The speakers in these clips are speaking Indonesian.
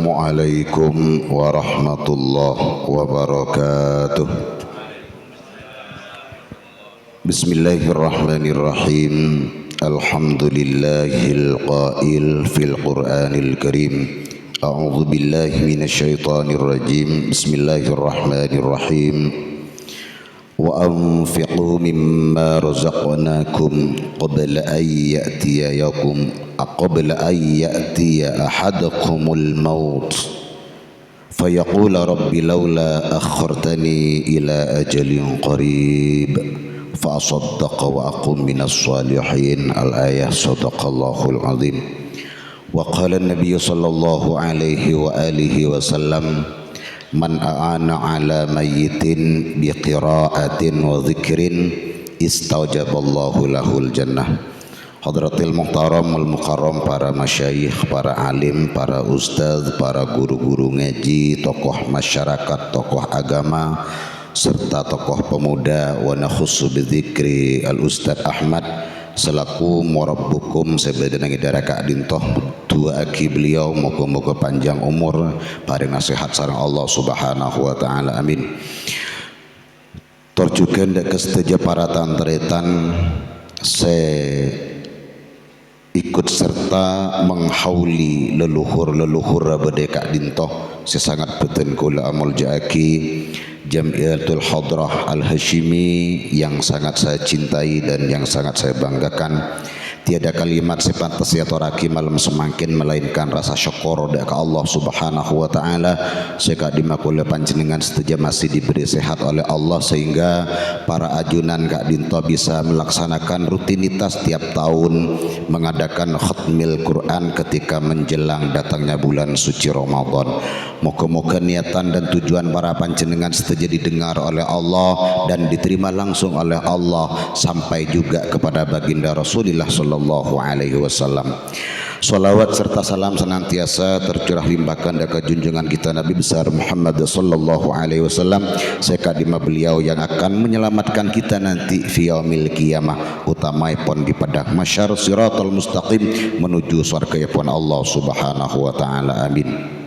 Assalamualaikum warahmatullahi wabarakatuh. Bismillahirrahmanirrahim. Alhamdulillahil qail fil Qur'anil Karim. A'udzu billahi minasyaitonir rajim. Bismillahirrahmanirrahim. Wa anfiqu mimma razaqnakum qabla an ya'tiya ahadakumul maut fayaqula rabbi laula akhartani ila ajalin qarib fa asaddaqa wa aqum minas salihin. Al-ayah. Sadaqallahul azim. Wa qala an-nabiy sallallahu alaihi wa alihi wasallam, man a'ana ala mayyitin biqira'atin wa dzikrin istaujaballahu lahul jannah. Hadratil muhtaram wal mukarram, para masyayikh, para alim, para ustadz, para guru-guru ngaji, tokoh masyarakat, tokoh agama, serta tokoh pemuda. Wa nakhussu bidzikri al Ustadz Ahmad selaku murabbukum sebedenang idara Kak Dintoh dua aki beliau, moga-moga panjang umur, paring nasihat sareng Allah Subhanahu wa taala, amin. Torjukan dak kesteja para tantretan se ikut serta menghauli leluhur bade Kak Dintoh sesangat beten kula amul jaaki Jamiatul Hadrah Al-Hashimi yang sangat saya cintai dan yang sangat saya banggakan. Tiada kalimat sepantas ya toraki malam semakin melainkan rasa syukur ke Allah Subhanahu wa taala. Seka dimakula panjenengan seteja masih diberi sehat oleh Allah sehingga para ajunan Kak Dinto bisa melaksanakan rutinitas tiap tahun mengadakan khatmil Quran ketika menjelang datangnya bulan suci Ramadan. Moga-moga niatan dan tujuan para panjenengan seteja didengar oleh Allah dan diterima langsung oleh Allah sampai juga kepada baginda Rasulullah sallallahu alaihi wasallam. Salawat serta salam senantiasa tercurah limpahkan ke junjungan kita Nabi besar Muhammad sallallahu alaihi wasallam, sekadima beliau yang akan menyelamatkan kita nanti fi yaumil qiyamah, utamaipun di padang mahsyar siratal mustaqim menuju surgaipun Allah Subhanahu wa taala, amin.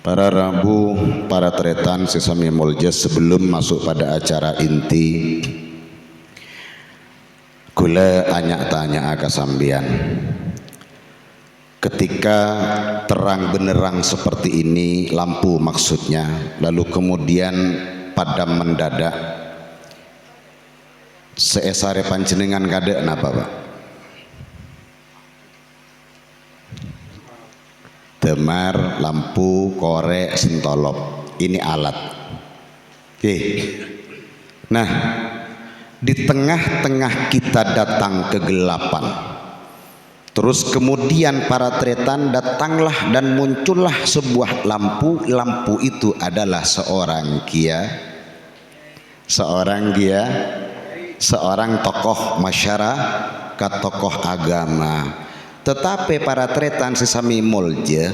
Para rabu, para tretan sesami mulja, sebelum masuk pada acara inti, kula anyak tanya aga sambian. Ketika terang benerang seperti ini, lampu maksudnya, lalu kemudian padam mendadak, seesare panjenengan kade napa Pak? Demar, lampu, korek, sentolop, ini alat. Oke. Nah, di tengah-tengah kita datang kegelapan, terus kemudian para tretan datanglah dan muncullah sebuah lampu. Lampu itu adalah seorang tokoh masyarakat, tokoh agama. Tetapi para tretan sesami mulja,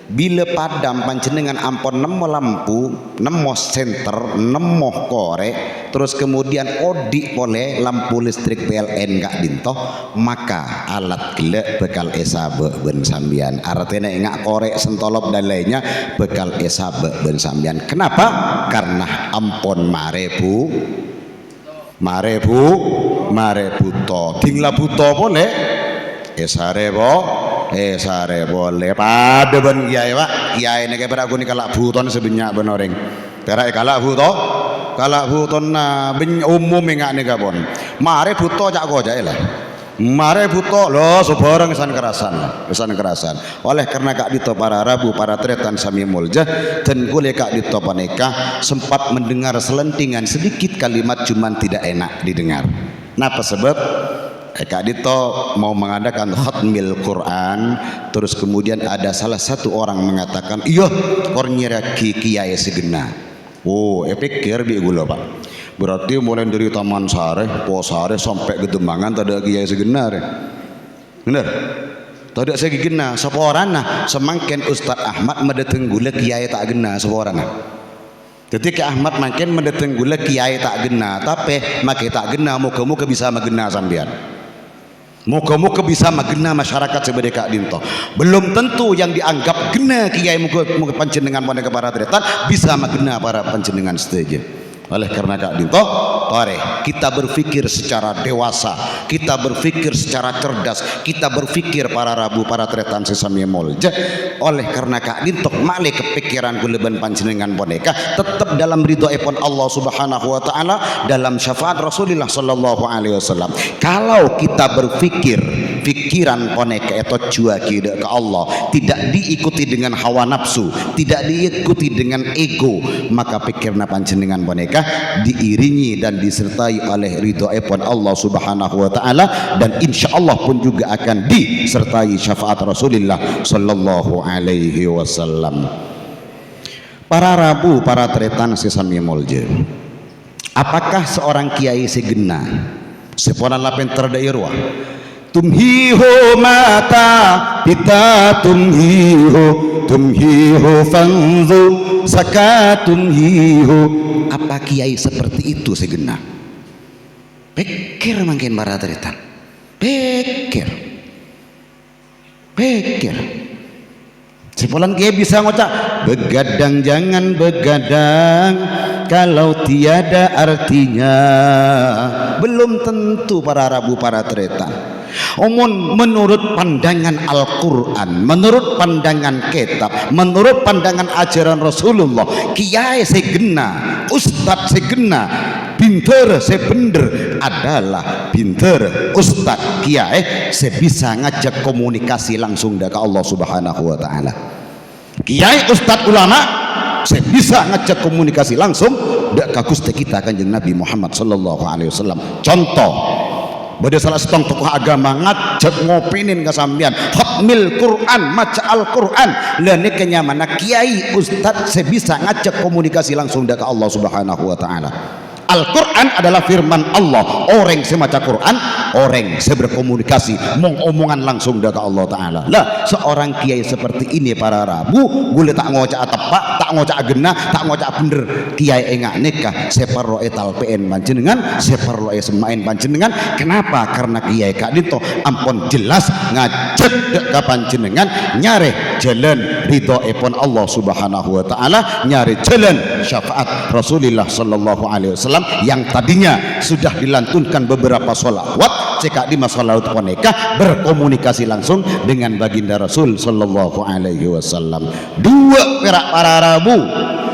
bila padam panjenengan ampun nemo lampu, nemo senter, nemo korek, terus kemudian odik oleh lampu listrik PLN Kak Dintoh, maka alat gelek bekal esabe ben sambian. Artinya ngak korek, sentolop dan lainnya bekal esabe ben sambian. Kenapa? Karena ampun marebu to tinggal buto boleh esare boleh pada ben kiai Pak, kiai nek pada aku ni kalak buton sebenyak benoreng perak kalak buton na ben umum ngak nek pon mare buto cak kojak lah, mare buto lo sebarang kesan kerasan. Oleh karena Kak Dito para rabu, para tretan sami mulja, dan kule Kak Dito paneka sempat mendengar selentingan sedikit kalimat cuman tidak enak didengar. Napa sebab? Kak Dito mau mengadakan khatmil Quran, terus kemudian ada salah satu orang mengatakan, iya kornyira kiai segena. Oh, pikir bi gula Pak. Berarti mulai dari Taman Sare, Posare sampai ke Dembangan tak ada kiai segena. Bener? Tak ada segi gena. Seporana semangkin Ustadz Ahmad mendatang gula kiai tak gena seporana. Ketika Ahmad makin mendatang gula kiai tak gena, tapi makai tak gena muka-muka bisa magena sambian. Muka-muka bisa magena masyarakat sebagai Kak Dinto. Belum tentu yang dianggap gena kiai muka panjenengan boneka para tretan bisa magena para panjenengan setuju. Oleh karena Kak Dinto, mari kita berpikir secara dewasa, kita berpikir secara cerdas, kita berpikir para rabu para tretan sesami molje. Oleh karena Kak Dinto male kepikiran kuleban panjenengan boneka tetap dalam ridho epon Allah Subhanahu wa taala, dalam syafaat Rasulullah sallallahu alaihi wasallam. Kalau kita berpikir pikiran boneka atau juagi ke Allah tidak diikuti dengan hawa nafsu, tidak diikuti dengan ego, maka pikirna panjenengan boneka diiringi dan disertai oleh ridho epon Allah Subhanahu wa taala, dan insyaallah pun juga akan disertai syafaat Rasulullah sallallahu alaihi wasallam. Para rabu para tretan sesami molje, apakah seorang kiai segena seponan lapen terdairwa tumhiho mata pita tumhiho fanzu sakatumhiho, apa kiai seperti itu segena? Pikir mungkin para tretan, pikir sepolan kiai bisa ngocak begadang jangan begadang kalau tiada artinya. Belum tentu para rabu para tretan. Menurut pandangan Al-Quran, menurut pandangan kitab, menurut pandangan ajaran Rasulullah, kiai segena, ustadz segena, pinter sebender adalah pinter ustadz kiai sebisa ngajak komunikasi langsung dengan Allah Subhanahu wa taala. Kiai ustadz ulama sebisa ngajak komunikasi langsung dengan Gusti kita Kanjeng Nabi Muhammad sallallahu alaihi wasallam. Contoh, pada salah setong tokoh agama ngajak ngopinin kesambian khatmil Quran, maca Al-Quran, lene kenyamana kiai ustadz sebisa ngajak komunikasi langsung dengan Allah Subhanahu wa taala. Al-Quran adalah firman Allah. Orang semaca Quran, orang berkomunikasi omongan langsung dengan Allah Ta'ala. Lah seorang kiai seperti ini para rabu boleh tak ngocak tepak, tak ngocak genah, tak ngocak bener. Kiai engak nikah separoh etal PN panjenengan, separoh semain panjenengan. Kenapa? Karena kiai Kak Dinto ampun jelas ngajak ke panjenengan nyari jalan ridho epon Allah Subhanahu wa taala, nyari jalan syafaat Rasulullah sallallahu alaihi wasallam yang tadinya sudah dilantunkan beberapa sholawat cekak di masalah poneka berkomunikasi langsung dengan baginda Rasul sallallahu alaihi wasallam. Dua perak para rabu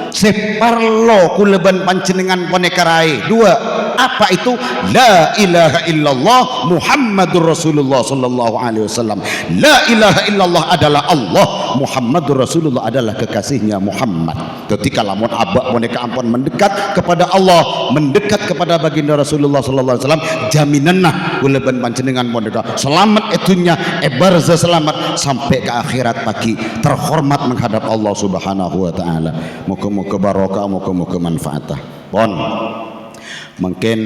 separlo kuleban panjenengan poneka rai. Dua, apa itu? La ilaha illallah Muhammadur Rasulullah sallallahu alaihi wasallam. La ilaha illallah adalah Allah, Muhammadur Rasulullah adalah kekasihnya Muhammad. Ketika lamun abak boneka ampun mendekat kepada Allah, mendekat kepada baginda Rasulullah sallallahu alaihi wasallam, jaminanna kuleban panjenengan boneka selamat etunya barza selamat sampai ke akhirat pagi terhormat menghadap Allah Subhanahu wa taala. Muga-muga barokah, muga-muga manfaatah. Pon mungkin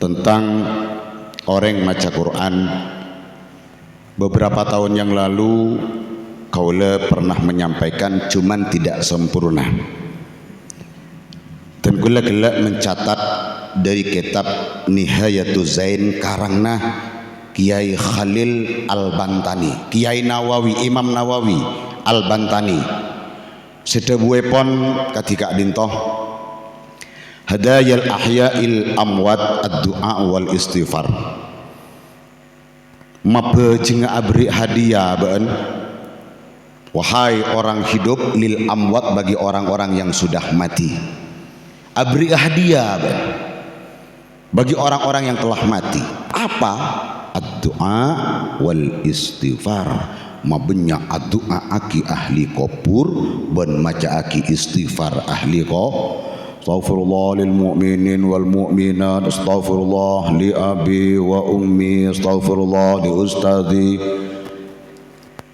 tentang orang maca Quran, beberapa tahun yang lalu kaula pernah menyampaikan cuman tidak sempurna, dan kaula gelak mencatat dari kitab Nihayatuz Zain karangna Kiai Khalil Al-Bantani, Kiai Nawawi, Imam Nawawi Al-Bantani sedebuepon ketika dintoh hadayal ahya'il amwat ad-du'a wal istighfar, mabe jenga abri hadiah ben wahai orang hidup lil amwat bagi orang-orang yang sudah mati, abri hadiah ben bagi orang-orang yang telah mati. Apa? Ad-du'a wal istighfar, mabenya ad-du'a aki ahli kubur ben maca aki istighfar ahli kubur. Astaghfirullah lil mu'minin wal mu'minat, astaghfirullah li abi wa ummi, astaghfirullah li ustadzi.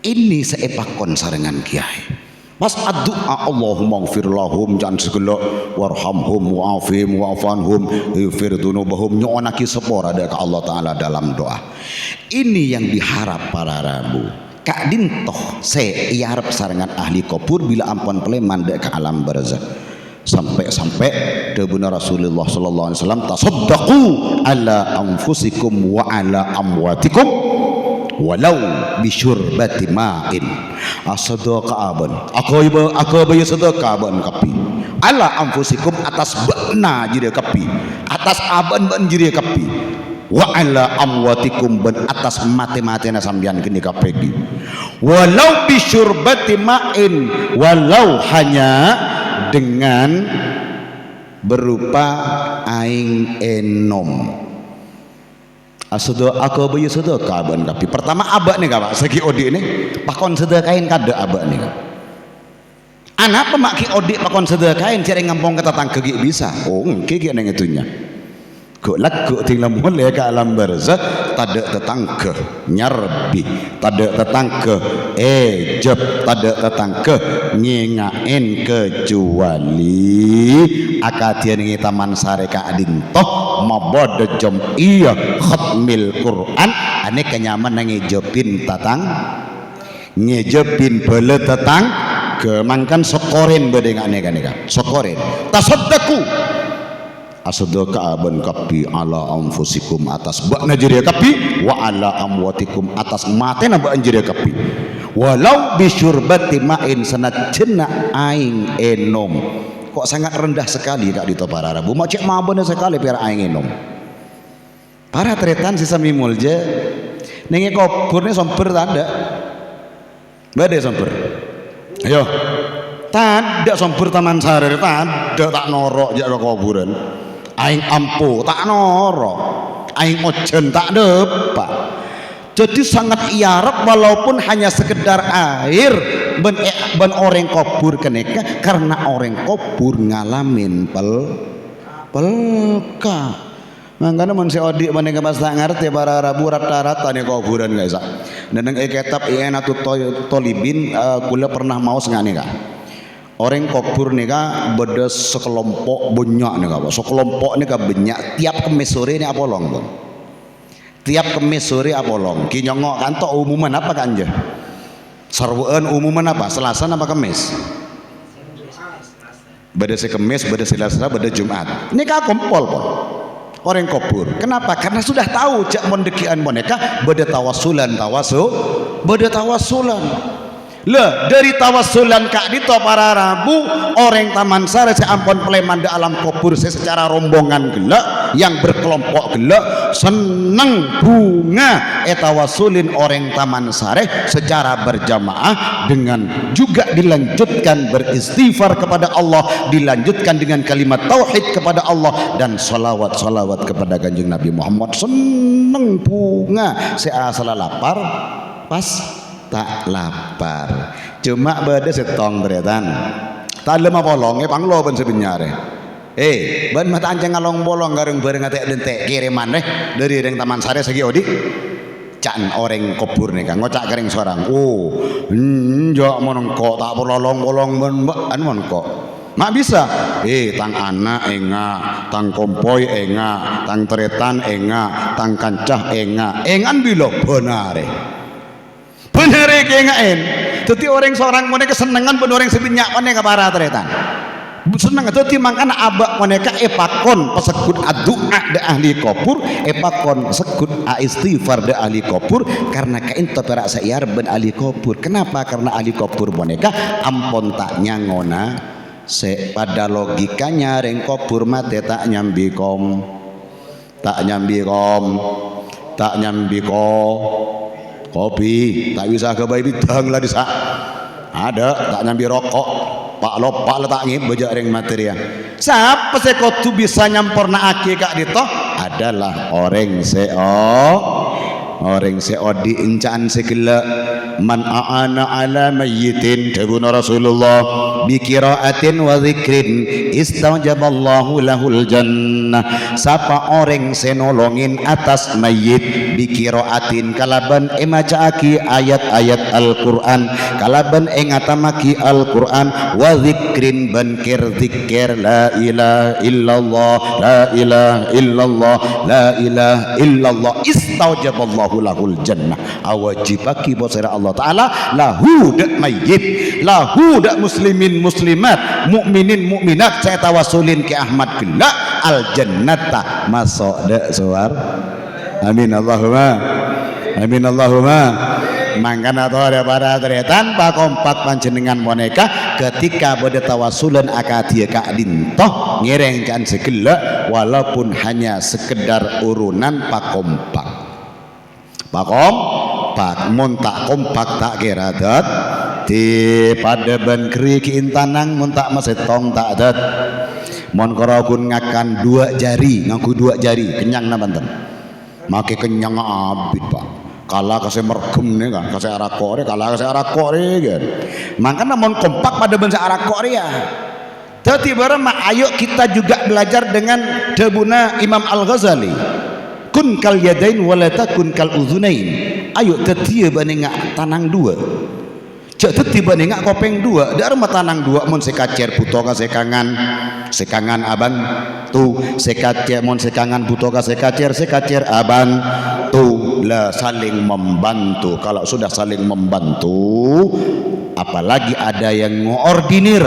Ini seepakon sarengan kiai. Pas ad-du'a Allahumma ighfir lahum, jangan segala warhamhum wa'afim wa'afanhum ighfir dzunubahum, nyonaki sepora ada ke Allah taala dalam doa. Ini yang diharap para rabu. Kak Dintoh se iarep sarengan ahli kubur bila ampun peleman dek ke alam barzakh. sampai debuna Rasulullah sallallahu alaihi wasallam, tasaddaqu ala anfusikum wa ala amwatikum walau bisyurbati ma'in. Asadaqaban akabe sadaqaban kapi ala anfusikum atas beuna jiri kapi, atas aban ban jiri kapi, wa ala amwatikum ban atas mati-matena sambian gini kapegi, walau bisyurbati ma'in, walau hanya dengan berupa aing enom. Asudo aku bayu sudo kaban tapi pertama abak nih kak segi odi ini pakon sedekain kada abak nih kak. Anak pemaki odi pakon sedekain cari ngampong kata tangkegi bisa. Oh kiki neng itunya. Kok lagu tinggal mulai ke alam barzah tada tetangke nyarbi, tada tetangke ejeb, tada tetangke ngingain kecuali akadian ngi taman sare ka adintoh mabode jom iya khatmil Quran ane kenyaman ngejepin tatang ngejepin bele tetang kemangkan sokorin bedeng ane kan sokorin tasaddaku asadaka aban kapi ala anfusikum atas bakna jiri kapi wa ala amwatikum atas matena ba jiri kapi walau bisyurbati ma'in sanajna aing enom. Kok sangat rendah sekali kak di para Arabu mau cek mabon sekali biar aing enom. Para tretan sisa mimul je nengi koburnya somper tanda bade somper ayo tanda somper taman sare tanda tak norok jak kuburan aing ampu tak norok aing ojen tak depak. Jadi sangat iarap walaupun hanya sekedar air ben orang kubur keneka karena orang kubur ngalamin pelka. Makanya mun si odi menega pas tak ngerti para Arabu rata-rata nih kuburan guys. Dan yang kitab I'anatut Thalibin kula pernah mau sengane kak. Orang kubur nih kak beda sekelompok banyak nih kak. Sekelompok nih kak banyak tiap kemis sore nih apolong pun. Tiap kemis sore apolong ki nyongok kantor umuman apa kan je sarwaan umuman apa Selasa apa Kemis beda si Kemis beda Selasa beda Jumat ini kak kompol pun orang kubur kenapa karena sudah tahu cak mondekian boneka beda tawasulan beda tawasulan lah dari tawasulan kak dito para Rabu orang taman sare seampun peleman di alam kubur secara rombongan gelak yang berkelompok gelak seneng bunga tawasulin orang taman sare secara berjamaah dengan juga dilanjutkan beristighfar kepada Allah, dilanjutkan dengan kalimat tauhid kepada Allah dan salawat kepada kanjeng Nabi Muhammad. Seneng bunga seasal lapar pas tak lapar cuma beda setong beretan tak lemah bolong panglo ben sebenarnya ban mata ancang ngalong bolong gareng bareng atek dentek kiriman dari ring taman sare segi odi can orang kubur nih kan ngocak kering seorang njok monongko tak perlolong bolong ben monongko mak bisa tang anak enga tang kompoi enga tang teretan enga tang kancah engan bilo benare kengaen dadi orang seorang mereka kesenangan ben orang sebenyak mereka para tretan senang dadi mangkana abak mereka epakon pesekut addu'a da ahli kubur epakon sekut istighfar da ahli kubur karena kain perak sayar ben ahli kubur. Kenapa? Karena ahli kubur mereka ampon tak nyangona pada logikanya reng kubur mate tak nyambi kom kopi tak bisa ke bayi bidang lah disa ada tak nyambi rokok pak letak ngip bejak ring material siapa seko tu bisa nyamporna aki kak dito adalah orang di encaan segala man a'ana ala mayyitin dawuh Rasulullah bi qiraatin wa dzikrin istajaballahu lahul jannah. Sapa orang senolongin atas mayit bi qiraatin kalaban macaaki ayat-ayat Al-Qur'an kalaban ngatamaki Al-Qur'an wa dzikrin ban zikir la ilaha illallah la ilaha illallah la ilaha illallah istajaballahu lahul jannah awajibaki bosera Allah taala lahu dak mayyit lahu dak muslimin muslimin muslimat, mukminin mukminat saya tawasulin ke Ahmad billah al jannata masuk de suar. Amin Allahumma. Amin Allahumma. Mangkana to daripada tanpa kompak panjenengan boneka ketika bode tawasulan akadia kak dintoh ngereng kan segala walaupun hanya sekedar urunan pakompak mun tak kompak tak kira dat di pada ban keri kiintanang mun tak masetong tak dat mon korogun ngakan dua jari ngaku dua jari kenyang na banten make kenyang abit pak kalah kasih mergem nih kan kasih arakore kalah kasih arakore kan makanya mon kompak pada ban arakore ya tapi barang ayo kita juga belajar dengan debuna Imam Al-Ghazali kun kal yadain walata kun kal udhunain ayo tetia banengak tanang dua cak teti banengak kopeng dua dar tanang dua mon sekacer putoka sekangan aban tu sekacer mon sekangan putoka sekacer aban tu lah saling membantu. Kalau sudah saling membantu apalagi ada yang ngordinir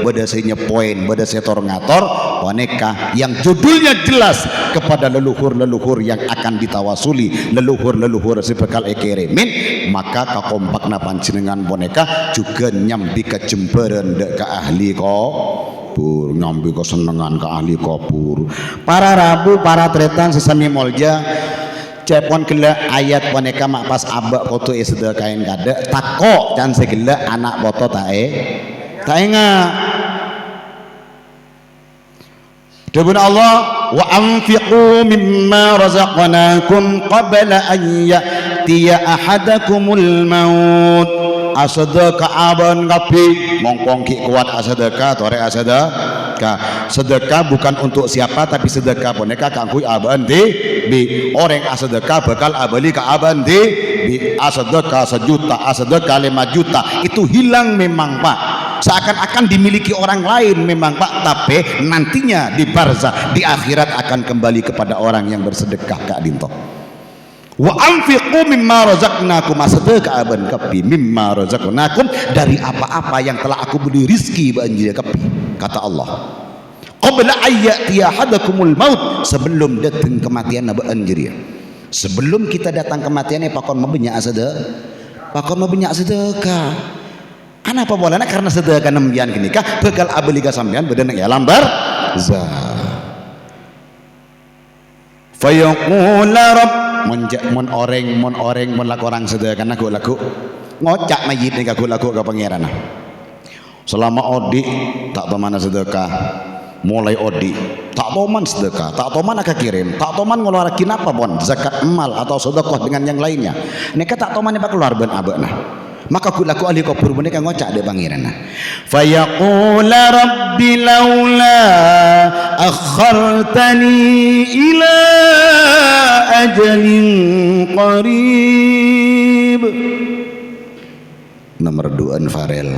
bedasenya poin bedasenya tor ngator waneka yang judulnya jelas kepada leluhur-leluhur yang akan ditawasuli leluhur-leluhur sebekal ekeremin maka kakompakna panjenengan boneka juga nyambi kecemperan dek ke ahli kubur nyambi kesenengan ke ahli kubur para rabu para tretan sesami molja cepon kela ayat boneka mak pas abak koto esda kain kada tako dan segala anak boto tae nga Debun Allah wa anfiqu mimma razaqnakum qabla an ya'tiya ahadakumul maut asadaka aban kapi mongkong ki kuat asadaka tore asadaka sedekah bukan untuk siapa tapi sedekah boneka kangkui aban bi orang asadaka bakal abali ka aban bi asadaka sejuta asadaka 5 juta itu hilang memang Pak seakan-akan dimiliki orang lain memang Pak tapi nantinya di barzah di akhirat akan kembali kepada orang yang bersedekah Kak Dinto wa anfiqu mimma razaqnakum asadaka aban kapi mimma razaqnakum dari apa-apa yang telah aku beri rizki banjir kapi kata Allah qabla ayyati ahadakumul maut sebelum datang kematian nabi anjir sebelum kita datang kematiannya pakon mabenyak sedekah kenapa bolehna karena sedekah nembian gini kah bekal abeli ka sampean bedeneng ya lambar za fayaqula rabb mon oreng laku orang sedekah laku ngocak mayit nih laku ke pangeran selama odi tak pemana sedekah mulai odi tak toman sedekah tak toman akan kirim tak toman ngeluarakin apa pun zakat emal atau sedekah dengan yang lainnya neka tak toman apa keluar ben abekna maka kulaku ahli kubur boneka ngocak de pangeran fayaqula rabbi laula akhartani ila ajalin qarib nomor 2 Farel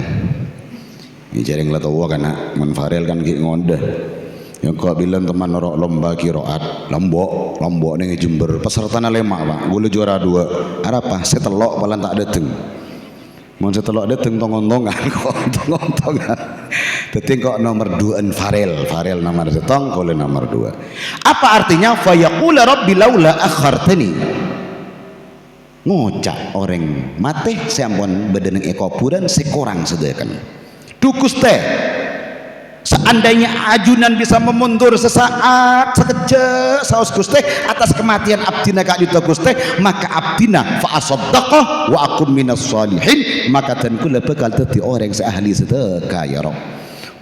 ini jaring lah tahu karena Farel kan ki ngonde yang kau bilang teman norok lomba kiroat lombok nih Jember pesertanya lemak Pak boleh juara 2 apa setelok paling tak dateng mau setelok dateng tongon-tongan tapi kok nomor 2 Farel nomor setong oleh nomor 2 apa artinya fayaqula rabbi laula akhartani ngocak orang mati sampun bedeneng ekopuran sekorang sedekan dukus teh seandainya ajunan bisa memundur sesaat sekejap saus Gusti atas kematian abdina kak dito Gusti maka abdina fa asaddaqah wa akum minas salihin maka dan kula bakal dadi orang seahli sedekah ya Rabb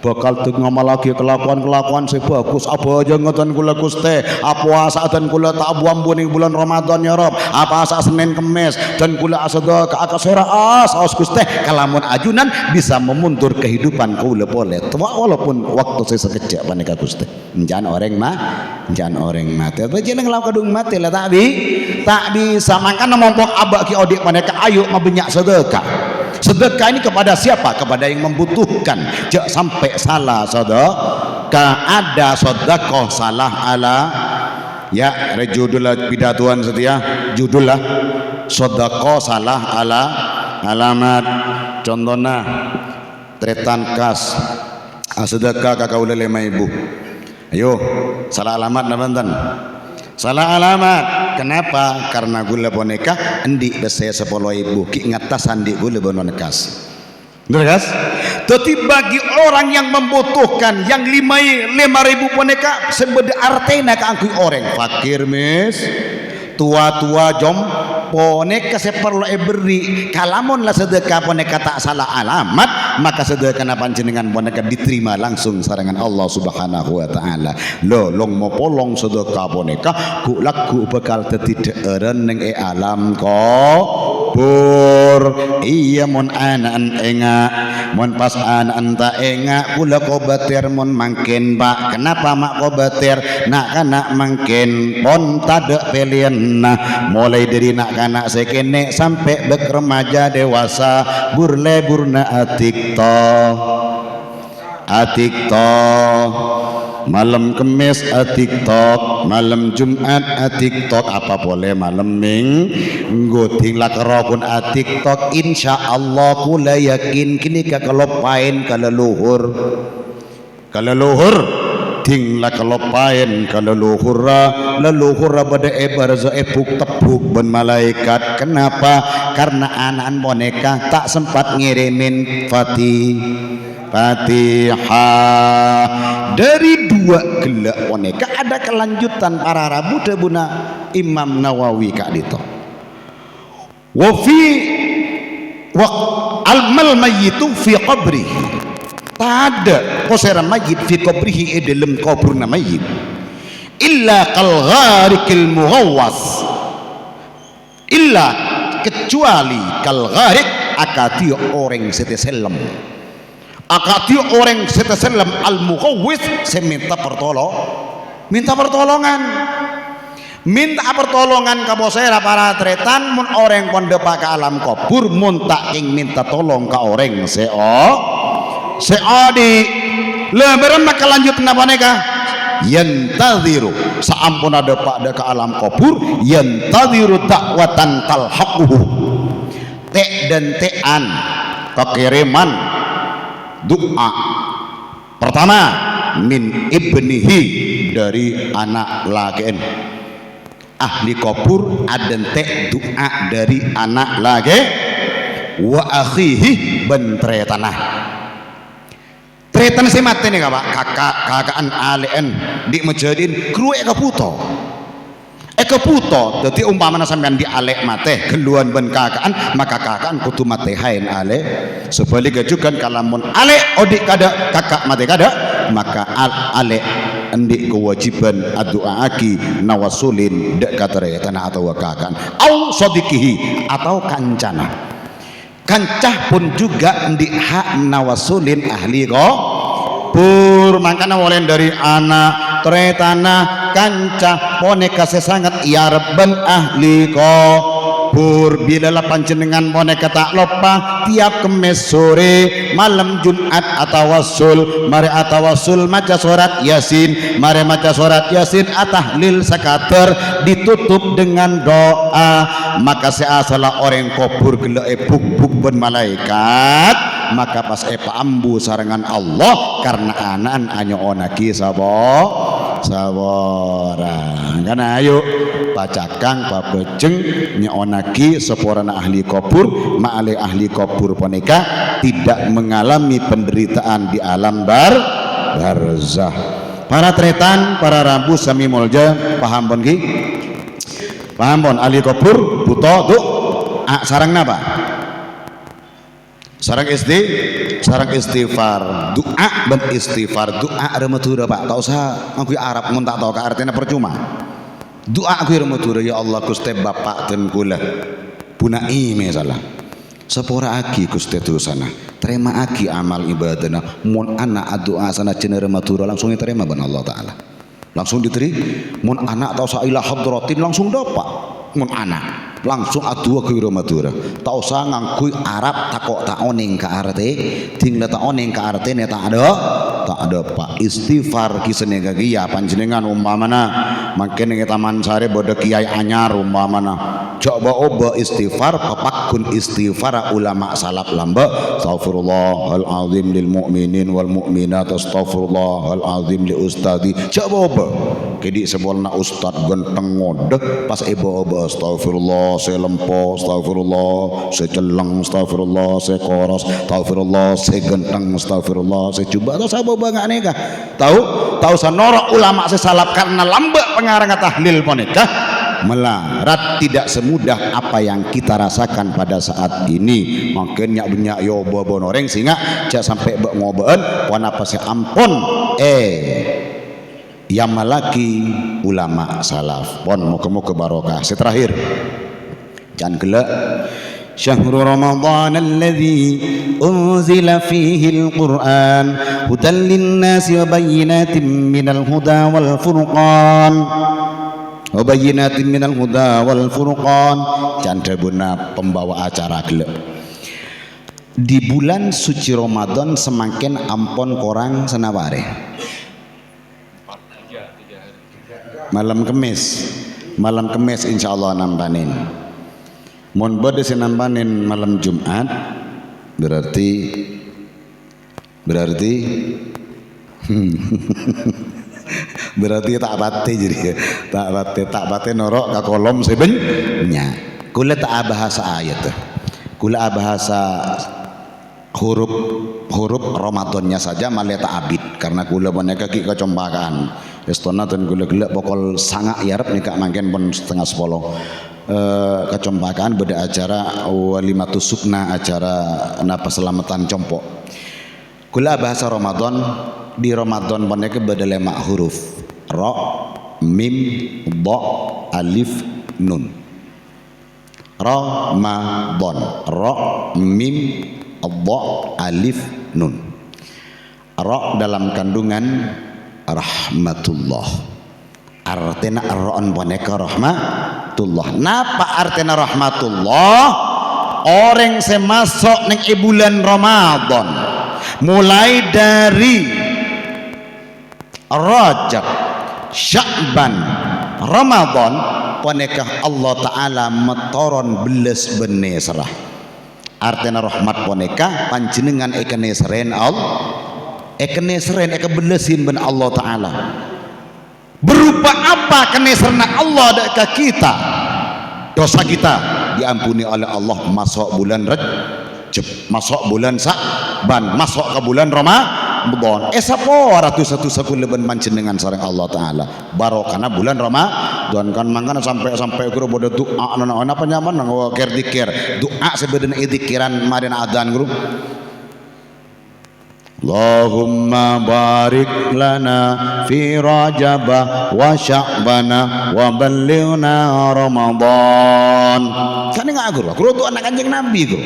bakal tuh ngamalaki kelakuan sing bagus apa aja ngoten kula Gusti apa saatan kula tak buambu ning bulan Ramadan ya Rob apa asa Senin Kemis dan kula asada ka akasera saos Gusti kalamun ajunan bisa memundur kehidupan kula boleh walaupun waktu saya sekejap panika Gusti enjan orang mati apa jeneng law kadung mati lah tak bisa makanya mompok abak ki odik panika ayo mabenyak sedekah ini kepada siapa? Kepada yang membutuhkan. Jangan sampai salah sedekah. Ada sedekah salah ala ya rejudullah pidatuan setia judullah sedekah salah ala alamat contohnya tretan kas sedekah ka kaula 5.000. Ayo, salah alamat namantan. Salah alamat. Kenapa? Karena gula boneka endi dese 10.000 ki ngatasan di gula bonekas. Betul guys? Tapi bagi orang yang membutuhkan yang 5.000 boneka sebeda artena keangkui orang fakir mis tua-tua jom boneka seperlu beri kalamun lah sedekah boneka tak salah alamat maka sedekah panjenengan boneka diterima langsung sarangan Allah Subhanahu wa taala. Lo long mau polong sedekah boneka ku laku bekal tidak eren neng alam ko bur iya mon anan enga mon pas anan ta enga kula ko batir mon mangkin pak kenapa mak ko batir nak kana mangkin pon tade pelian nah mulai dari nak kanak sekene sampai bek remaja dewasa burle burna atikto malam kemis TikTok, malam Jumat TikTok, apa boleh malam minggu tinglah kerapun TikTok. Insya Allah kula yakin kini kekelopain kaleluhur tinglah kelopain kaleluhur pada ebarza epuk tepuk ben malaikat. Kenapa? Karena anak boneka tak sempat ngirimin Fatihah. Dari 2 gelak boneka ada kelanjutan para rabu debuna Imam Nawawi kak dito. Wa fi al-mal mayyitu fi qabri. Tada qosera mayyit fi qabrihi dalam kuburna mayyit. Illa kal gharikil mughawwas. Illa kecuali kal gharik akati orang seteselem. Akati orang seteselem al-mughawwis seminta pertolongan minta pertolongan ka bosera para tretan mun orang pondepa ka alam kubur mun tak ing minta tolong ka orang seodi le berem kelanjut napa neka yantadhiru saampun ada pada ka alam kubur yantadhiru dakwatan talhaquhu te dan tean kekiriman doa pertama min ibnihi dari anak lagen ahli kubur adente doa dari anak lage wa akhihi bentre tanah tretan si mati nih kakaan alen di majadin kru keputo dadi umpamana sampean di alek mate keluan ben kakaan maka kakaan kudu mate hain ale sebaliknya juga kalamun ale odik kada kakak mate kada maka ale endik kewajiban adu'aaki nawasulin dek katare tanah atau kakaan au sadikihi atau kancana kancah pun juga endik hak nawasulin ahli ko pur makanya mulai dari anak tretana kancah boneka sesangat yarben ahli ko pur bila panjenengan boneka tak lupa tiap kemis sore malam Jumat atawasul mari atawasul maca surat Yasin mari maca surat Yasin atahlil sakater ditutup dengan doa maka seasalah orang kubur gelek buk ben malaikat maka pas ambu sarangan Allah karena anan anyo onaki saborang karena ayo pacakang papeceng nyeonaki seporana ahli kubur ma'ale ahli kubur poneka tidak mengalami penderitaan di alam barzah. Para tretan para rambu sami mulja paham pon ki paham pon ahli kubur buto tuh sarang napa sarang istighfar doa ben istighfar doa rematura pak tak usah aku Arab mun tak tahu ke artinya percuma doa aku rematura ya Allah Gusti Bapak dan kula punai misalnya sepora aki Gusti terusana terima aki amal ibadana mun anak doa sana cenah rematura langsung diterima ben Allah taala langsung diterima mun anak tahu sa ila hadratin langsung dapat mun anak langsung adua ke ramatura tak usah ngangkui Arab takok tak oning ke arte tinggal tak oning ke arte ne tak ada pak istighfar kisene kaki ya panjenengan umpamana makin nge taman sare bodo kiai anyar umpamana coba oba istighfar papakun istighfar ulama salaf lamba astaghfirullahal azim lil mu'minin wal mu'minat astaghfirullahal azim li ustadi coba oba kedi sebolna ustad genteng ngode pas oba astaghfirullah saya lempo astaghfirullah saya celeng astaghfirullah saya koros astaghfirullah saya genteng astaghfirullah saya coba atau saya oba nggak nikah tahu sanora ulama saya salaf karena lamba pengarang tahlil poneka melarat tidak semudah apa yang kita rasakan pada saat ini makanya banyak yo bobo noreng sehingga cak sampai ngobaan wana pasti ampun yang malaki ulama salaf pon muka-muka barokah terakhir jangan gelak syahrul ramadhan alladzi unzila fihi alquran hudan linnasi wa bayyinatin minal huda wal furqan wabayyinatin minal huda wal furqan canda buna pembawa acara gelek di bulan suci Ramadan semakin ampon korang senaware malam kemis insyaallah nampanin mon bode nampanin malam Jumat berarti berarti tak bate jadi tak bate norok ke kolom sebenarnya kula tak bahasa ayat kula bahasa huruf Ramadannya saja malah tak abid karena kula boneka ki kecombakan estona dan kula gelak pokol sangat yarep nika mangken pun setengah 10 kecombakan beda acara walimatus sukna acara napa selamatan compok kula bahasa Ramadan di Ramadan boneka beda 5 huruf ra mim dha alif nun Ramadan ra mim dha alif nun ra dalam kandungan rahmatullah artinya ar-ra'an boneka rahmatullah napa artinya rahmatullah orang semasuk neng bulan Ramadan mulai dari Rajab, Sya'ban, Ramadan ponekah Allah Ta'ala metoron beles bene serah artinya rahmat ponekah panjenengan ekene seren Allah ekene seren eke belesin ben Allah Ta'ala berupa apa kenesrena Allah dekat kita dosa kita diampuni oleh Allah masuk bulan Rajab masuk bulan Sya'ban masuk ke bulan Ramadan sapo ratu sakuleban panjenengan sareng Allah Taala barokahna bulan Ramadan kan mangkana sampai guru bodo doa ana apa nyaman nang ker dikir doa sebenarnya dzikiran maden adzan guru Allahumma barik lana fi Rajab wa Sya'bana wa ballighna Ramadan kan enggak guru doa anak Kanjeng Nabi guru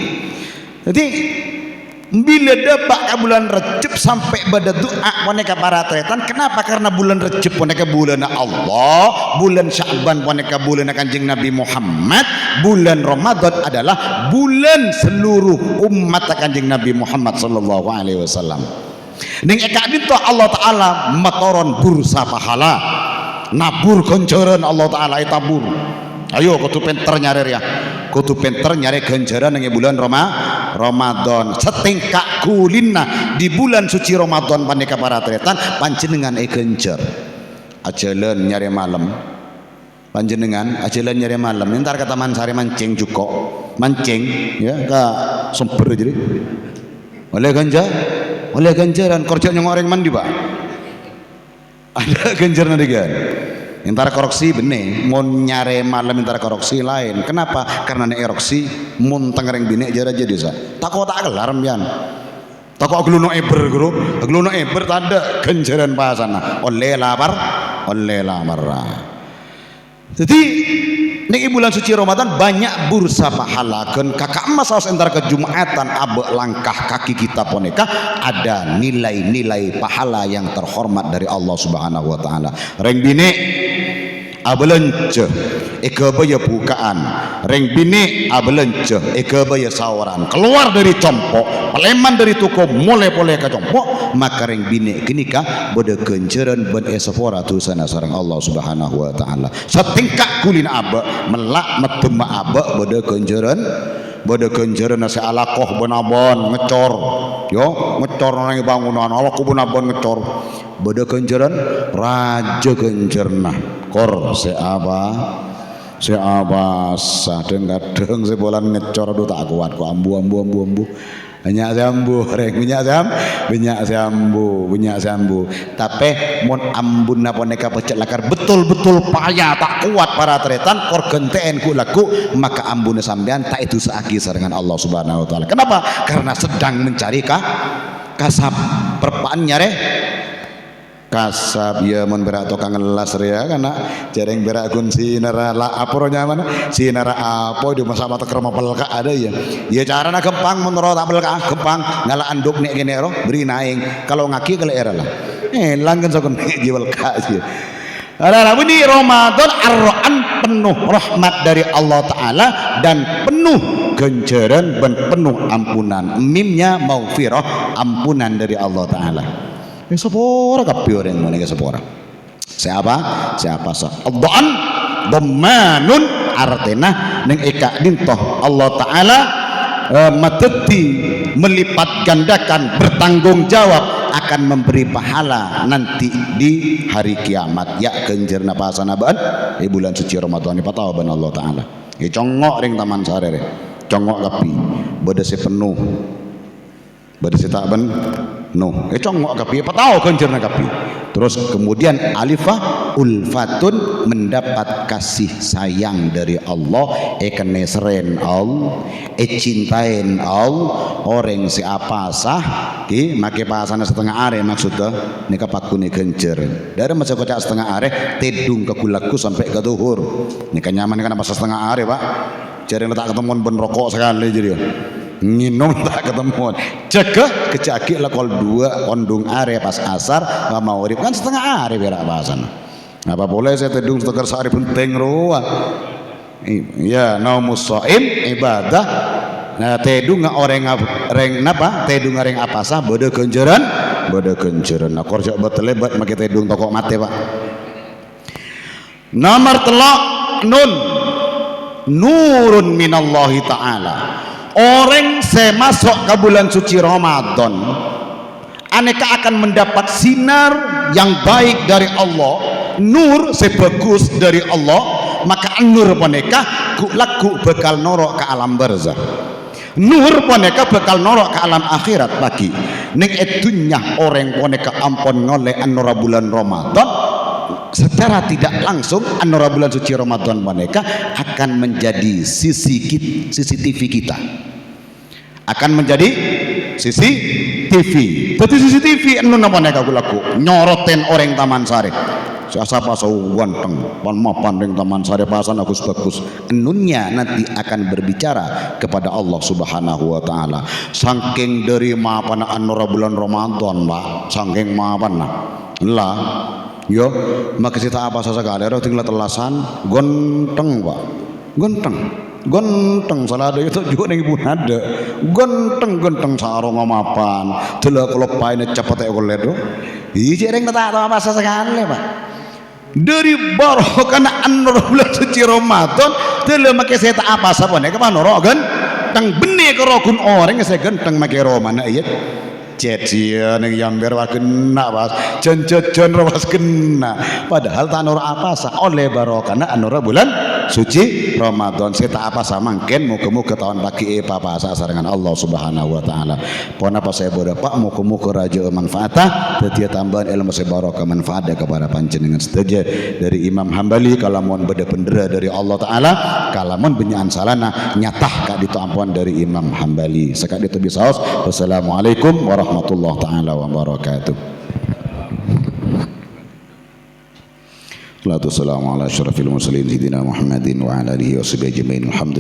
jadi bila dapat bulan Rajab sampai pada doa poneka para tretan kenapa karena bulan Rajab poneka bulan Allah bulan Sya'ban poneka bulan Kanjeng Nabi Muhammad bulan Ramadan adalah bulan seluruh umat Kanjeng Nabi Muhammad sallallahu alaihi wasallam ning eka dinto Allah Taala matoron bursa pahala nabur ganjaran Allah Taala tabur ayo kudu pinter nyari ya kudu pinter nyari ganjaran ning bulan Ramadan setingkak kulina di bulan suci Ramadan paneka para tretan panjenengan genjer ajalan nyari malam panjenengan ajalan nyari malam ntar ke Taman Sari mancing juga mancing ya ke sumber jadi oleh ganjaran kerjanya ngoreng mandi pak ada ganjaran adegan intara koreksi benih mau nyare malam intara koreksi lain kenapa karena nek eroksi mun tengereng bine jara jadi sa tak kelar pian tak kok gluno eber guru gluno eber tanda ganjaran bahasana oleh lapar jadi nek bulan suci Ramadan banyak bursa pahala kan kakak emas saus entar ke Jumatan abe langkah kaki kita poneka ada nilai-nilai pahala yang terhormat dari Allah Subhanahu wa taala reng bine abelence eka baya bukaan reng bini abelence eka baya sawaran keluar dari compok peleman dari toko mulai ke compok maka reng bini kenika bode kenceran ben esafora tusana sareng Allah subhanahu wa ta'ala setingkak kulin abe melak metema abe bode kenceran nasi alakoh benabon ngecor yo ngecor nang bangunan awakku benabon ngecor bode kenceran raja kencerna kor seaba kadang sebulan ngecor aduh tak kuat ku ambu banyak sambu tapi mon ambun napa neka pecek lakar betul-betul payah tak kuat para tretan kor genteen ku laku maka ambune sampean tak itu seaki sarengan Allah subhanahu wa ta'ala. Kenapa? Karena sedang mencari kasab perpaannya kasab ya mun berak to kangen las ya karena jareng berak kun sinara la aporonya mana sinara apo di masa mata kerma pelka ada ya carana gempang mun ro tak pelka gempang ngala anduk nek kene ro beri naing kalau ngaki kalau era lah langgan sokon jiwal ka sih ada ini Ramadan ar-Ra'an penuh rahmat dari Allah Ta'ala dan penuh genceran dan penuh ampunan mimnya maufirah ampunan dari Allah Ta'ala. Sepora kapi orang mana sepora. Siapa sah? Al-Dhan Dhamanun artena neng eka dintoh Allah Ta'ala mateti melipat gandakan bertanggung jawab akan memberi pahala nanti di hari kiamat ya kenjerna pasana ban di bulan suci Ramadan ini patawaban Allah Ta'ala congok ring taman sare congok kapi bedese penuh bedese tak ben no congok kapi patau kenjerna kapi terus kemudian alifah ulfatun mendapat kasih sayang dari Allah kenesren Allah cintain Allah orang siapa sah ki make pasana setengah are maksudnya nika pakune kencer dari masa kocak setengah are tedung ke kulaku sampai ke duhur nika nyaman kan pas setengah are pak jarang tak ketemu ben rokok sekali jadi nginum tak ketemu cekeh kecaki lakol dua kondung are pas asar mau urip kan setengah are berak pasana apa boleh saya tedung setegar sehari penting roa ya naumus shaim ibadah nah tedung orang reng napa tedung reng apa sah bode kenceran nah korjak betelebat make tedung tokok mate pak nomor telok nun nurun minallahi ta'ala orang saya masuk ke bulan suci Ramadan aneka akan mendapat sinar yang baik dari Allah nur sebagus dari Allah maka nur poneka laku bekal norok ke alam barzah nur poneka bekal norok ke alam akhirat bagi neng etunya orang poneka ampon ngoleh anura bulan Ramadan secara tidak langsung anura bulan suci Ramadan poneka akan menjadi CCTV kita akan menjadi CCTV jadi CCTV anu napa nek aku laku nyoroten orang taman sari siapa ganteng mapan ring taman sari pasan agus bagus enunnya nanti akan berbicara kepada Allah subhanahu wa ta'ala saking dari mapan anura bulan Ramadan pak saking mapan lah yo maka kita apa sekali tinggal telasan ganteng pak ganteng salah ada itu juga ning pun ada ganteng sarung mapan delok klepaine cepet kok ledo iki reng tak tahu apa sekali pak dari barokah anur bulan suci Ramadan delok make saya tak apa sapane ke manoro ganteng benih ke rokun orang saya ganteng make romana iya cecian yang yamber wa kena pas jen rawas kena padahal tanur apa sah oleh barokah anur bulan suci Ramadan saya tak apa sama mungkin muka tahun pagi papa sasarangan Allah subhanahu wa ta'ala pon apa saya bodoh pak muka raja manfaatah tetia tambahan ilmu saya barokah manfaat kepada panjenengan setuju dari Imam Hambali kalamun beda pendera dari Allah ta'ala kalamun benyaan salana nyatah kak itu ampun dari Imam Hambali sekali itu bisa wassalamualaikum warahmatullahi ta'ala wabarakatuh. Salatu wassalamu ala asyrafil mursalin sayyidina Muhammadin wa ala alihi wa sahbihi ajmain. Alhamdulillah.